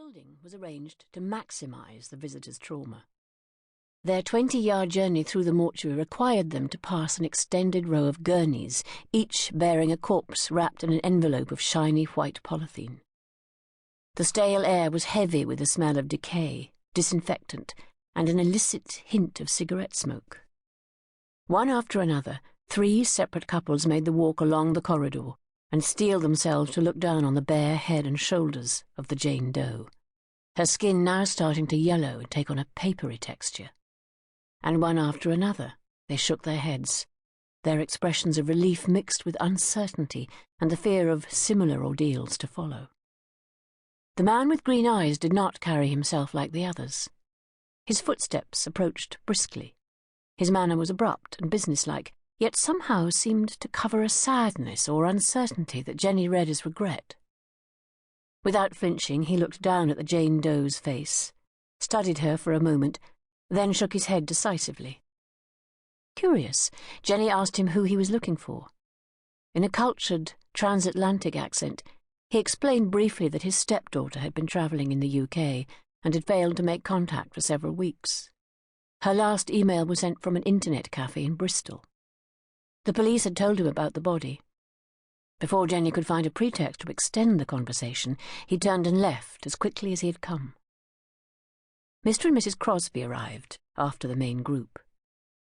building was arranged to maximise the visitors' trauma. Their 20-yard journey through the mortuary required them to pass an extended row of gurneys, each bearing a corpse wrapped in an envelope of shiny white polythene. The stale air was heavy with the smell of decay, disinfectant, and an illicit hint of cigarette smoke. One after another, 3 separate couples made the walk along the corridor and steeled themselves to look down on the bare head and shoulders of the Jane Doe, her skin now starting to yellow and take on a papery texture. And one after another, they shook their heads, their expressions of relief mixed with uncertainty and the fear of similar ordeals to follow. The man with green eyes did not carry himself like the others. His footsteps approached briskly. His manner was abrupt and businesslike, yet somehow seemed to cover a sadness or uncertainty that Jenny read as regret. Without flinching, he looked down at the Jane Doe's face, studied her for a moment, then shook his head decisively. Curious, Jenny asked him who he was looking for. In a cultured, transatlantic accent, he explained briefly that his stepdaughter had been travelling in the UK and had failed to make contact for several weeks. Her last email was sent from an internet cafe in Bristol. The police had told him about the body. Before Jenny could find a pretext to extend the conversation, he turned and left as quickly as he had come. Mr. and Mrs. Crosby arrived after the main group.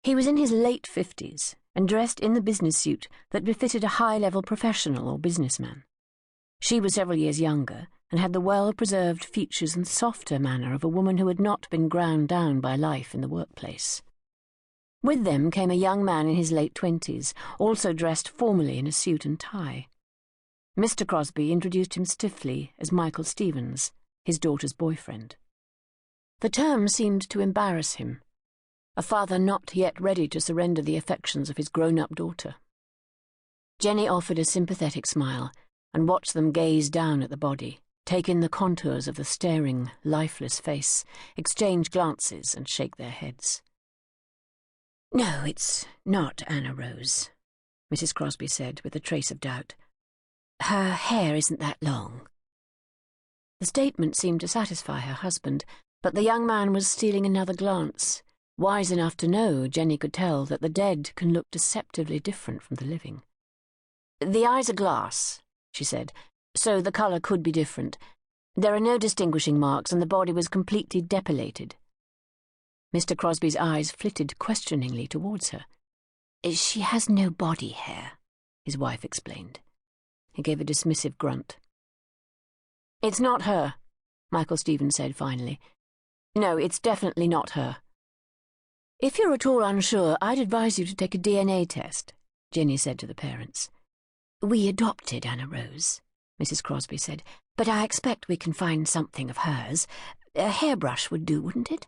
He was in his late 50s and dressed in the business suit that befitted a high-level professional or businessman. She was several years younger and had the well-preserved features and softer manner of a woman who had not been ground down by life in the workplace. With them came a young man in his late 20s, also dressed formally in a suit and tie. Mr. Crosby introduced him stiffly as Michael Stevens, his daughter's boyfriend. The term seemed to embarrass him, a father not yet ready to surrender the affections of his grown-up daughter. Jenny offered a sympathetic smile and watched them gaze down at the body, take in the contours of the staring, lifeless face, exchange glances and shake their heads. "No, it's not Anna Rose," Mrs. Crosby said with a trace of doubt. "Her hair isn't that long." The statement seemed to satisfy her husband, but the young man was stealing another glance, wise enough to know, Jenny could tell, that the dead can look deceptively different from the living. "The eyes are glass," she said, "so the colour could be different. There are no distinguishing marks, and the body was completely depilated." Mr. Crosby's eyes flitted questioningly towards her. "She has no body hair," his wife explained. He gave a dismissive grunt. "It's not her," Michael Stevens said finally. "No, it's definitely not her." "If you're at all unsure, I'd advise you to take a DNA test," Jenny said to the parents. "We adopted Anna Rose," Mrs. Crosby said, "but I expect we can find something of hers. A hairbrush would do, wouldn't it?"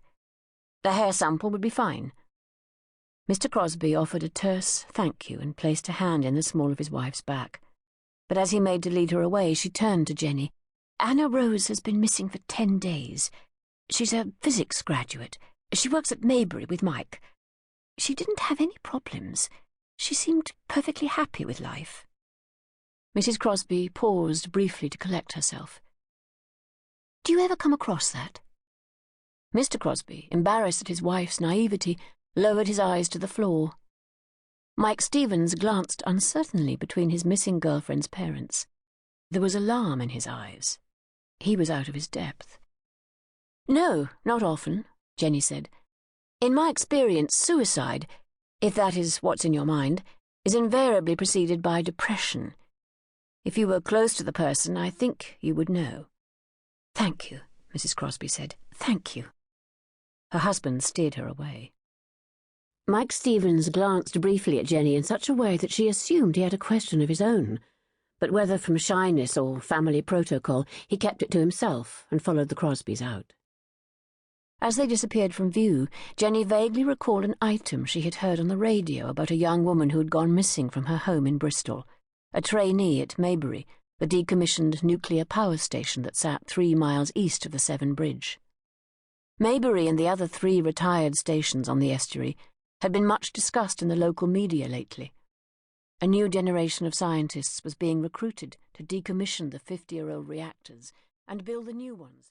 "The hair sample would be fine." Mr. Crosby offered a terse thank you and placed a hand in the small of his wife's back. But as he made to lead her away, she turned to Jenny. "Anna Rose has been missing for 10 days. She's a physics graduate. She works at Maybury with Mike. She didn't have any problems. She seemed perfectly happy with life." Mrs. Crosby paused briefly to collect herself. "Do you ever come across that?" Mr. Crosby, embarrassed at his wife's naivety, lowered his eyes to the floor. Mike Stevens glanced uncertainly between his missing girlfriend's parents. There was alarm in his eyes. He was out of his depth. "No, not often," Jenny said. "In my experience, suicide, if that is what's in your mind, is invariably preceded by depression. If you were close to the person, I think you would know." "Thank you," Mrs. Crosby said. "Thank you." Her husband steered her away. Mike Stevens glanced briefly at Jenny in such a way that she assumed he had a question of his own, but whether from shyness or family protocol, he kept it to himself and followed the Crosbys out. As they disappeared from view, Jenny vaguely recalled an item she had heard on the radio about a young woman who had gone missing from her home in Bristol, a trainee at Maybury, the decommissioned nuclear power station that sat 3 miles east of the Severn Bridge. Maybury and the other 3 retired stations on the estuary had been much discussed in the local media lately. A new generation of scientists was being recruited to decommission the 50-year-old reactors and build the new ones.